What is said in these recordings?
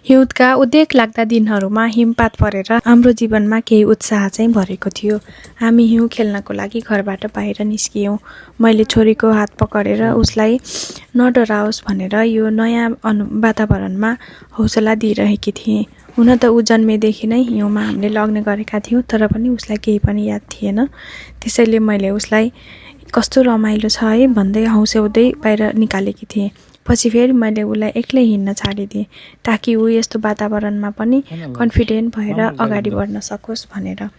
हिउँदका उदेक लाग्दा दिनहरूमा हिमपात परेर हाम्रो जीवनमा केही उत्साह चाहिँ भरेको थियो। हामी हिउँ खेल्नको लागि घरबाट बाहिर निस्कियौँ। मैले छोरीको हात पकडेर उसलाई नडराओस् भनेर यो नयाँ वातावरणमा हौसला दिइरहेकी थिएँ। हुन त ऊ जन्मेदेखि नै हिउँमा हामीले लग्ने गरेका थियौँ, तर पनि उसलाई केही पनि याद थिएन। त्यसैले मैले उसलाई कस्तो रमाइलो छ है भन्दै हौस्याउँदै बाहिर निकालेकी थिएँ। पछि फेरि मैले उसलाई एक्लै हिँड्न छाडिदिएँ ताकि ऊ यस्तो वातावरणमा पनि कन्फिडेन्ट भएर अगाडि बढ्न सकोस् भनेर।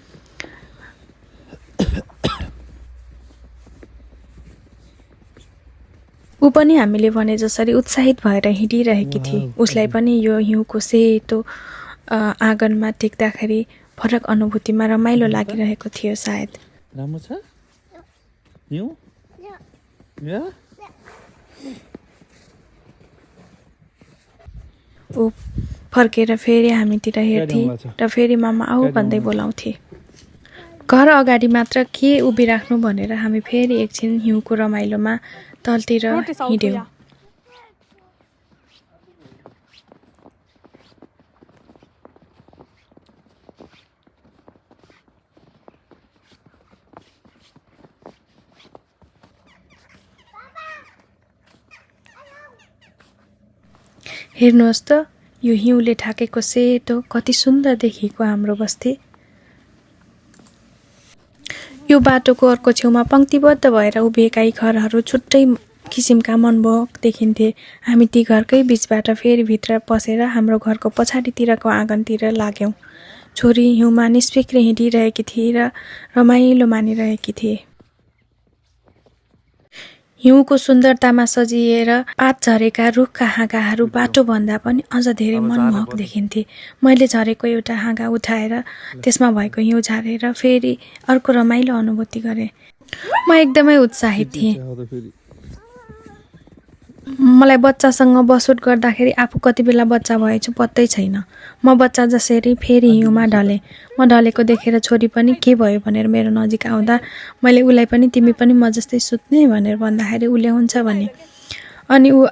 ऊ पनि हामीले भने जसरी उत्साहित भएर हिँडिरहेकी थिए। उसलाई पनि यो हिउँको सेतो आँगनमा टेक्दाखेरि फरक अनुभूतिमा रमाइलो लागिरहेको थियो सायद। राम्रो छ हिउँ? ऊ फर्केर फेरि हामीतिर हेर्थे र फेरि मामा आऊ भन्दै बोलाउँथे। घर अगाडि मात्र के उभिराख्नु भनेर हामी फेरि एकछिन हिउँको रमाइलोमा तलतिर हिँड्यौँ। हेर्नुहोस् त, यो हिउँले ढाकेको सेतो कति सुन्दर देखिएको हाम्रो बस्ती। यो बाटोको अर्को छेउमा पङ्क्तिबद्ध भएर उभिएका यी घरहरू छुट्टै किसिमका मनमोहक देखिन्थे। हामी ती घरकै बिचबाट फेरि भित्र पसेर हाम्रो घरको पछाडितिरको आँगनतिर लाग्यौँ। छोरी हिउँमा निस्फिक्र हिँडिरहेकी थिए र रमाइलो मानिरहेकी थिए। हिउँको सुन्दरतामा सजिएर पात झरेका रुखका हाँगाहरू बाटोभन्दा पनि अझ धेरै मनमोहक देखिन्थे। मैले झरेको एउटा हाँगा उठाएर त्यसमा भएको हिउँ झारेर फेरि अर्को रमाइलो अनुभूति गरेँ। म एकदमै उत्साहित थिएँ। मलाई बच्चासँग बसोट गर्दाखेरि आफू कति बेला बच्चा भएछु पत्तै छैन। म बच्चा जसरी फेरि हिउँमा ढलेँ। म ढलेको देखेर छोरी पनि के भयो भनेर मेरो नजिक आउँदा मैले उसलाई पनि तिमी पनि म जस्तै सुत्ने भनेर भन्दाखेरि उसले हुन्छ भने। अनि ऊ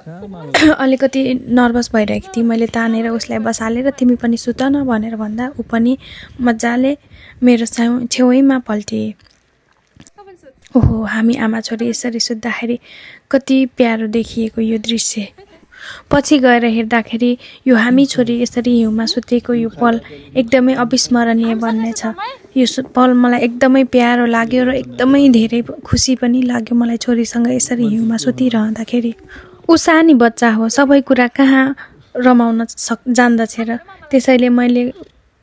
अलिकति नर्भस भइरहेकी थिए। मैले तानेर उसलाई बसालेर तिमी पनि सुत न भनेर भन्दा ऊ पनि मजाले मेरो छेउैमा पल्टिए। ओहो, हामी आमा छोरी यसरी सुत्दाखेरि कति प्यारो देखिएको यो दृश्य। पछि गएर हेर्दाखेरि यो हामी छोरी यसरी हिउँमा सुतेको यो पल एकदमै अविस्मरणीय बन्नेछ। यो पल मलाई एकदमै प्यारो लाग्यो र एकदमै धेरै खुसी पनि लाग्यो मलाई छोरीसँग यसरी हिउँमा सुतिरहँदाखेरि। ऊ सानी बच्चा हो, सबै कुरा कहाँ रमाउन जान्दछ र त्यसैले मैले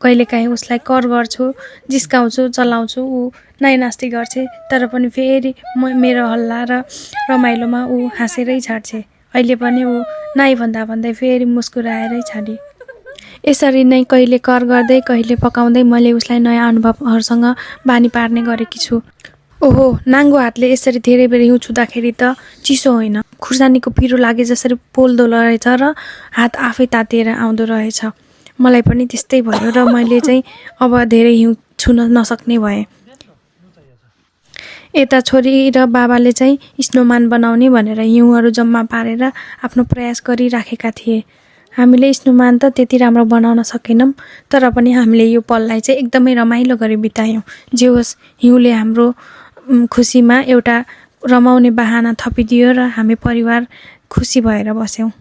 कहिलेकाहीँ उसलाई कर गर्छु, जिस्काउँछु, चलाउँछु, ऊ नाइनास्ती गर्छे, तर पनि फेरि मेरो हल्ला र रमाइलोमा ऊ हाँसेरै छाड्छे। अहिले पनि ऊ नाइ भन्दा भन्दै फेरि मुस्कुराएरै छाडी। यसरी नै कहिले कर गर्दै कहिले पकाउँदै मैले उसलाई नयाँ अनुभवहरूसँग बानी पार्ने गरेकी छु। ओहो, नाङ्गो हातले यसरी धेरै बेर हिउँ छुँदाखेरि त चिसो होइन, खुर्सानीको पिरो लागे जसरी पोल्दो रहेछ र हात आफै तातिएर आउँदो रहेछ। मलाई पनि त्यस्तै भयो र मैले चाहिँ अब धेरै हिउँ छुन नसक्ने भएँ। यता छोरी र बाबाले चाहिँ स्नोमान बनाउने भनेर हिउँहरू जम्मा पारेर आफ्नो प्रयास गरिराखेका थिए। हामीले स्नोमान त त्यति राम्रो बनाउन सकेनौँ, तर पनि हामीले यो पललाई चाहिँ एकदमै रमाइलो गरी बितायौँ। जे होस्, हिउँले हाम्रो खुसीमा एउटा रमाउने बहाना थपिदियो र हामी परिवार खुसी भएर बस्यौँ।